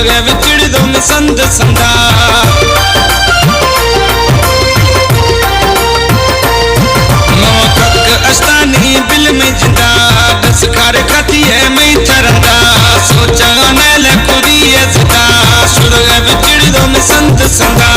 गए विचड़ दो में संद संदा मोकक अस्तानी बिल में जिंदा दस खारे खाती है मैं थरंदा सोचा नैल कुदी है सदा सुर गए विचड़ दो में संद संदा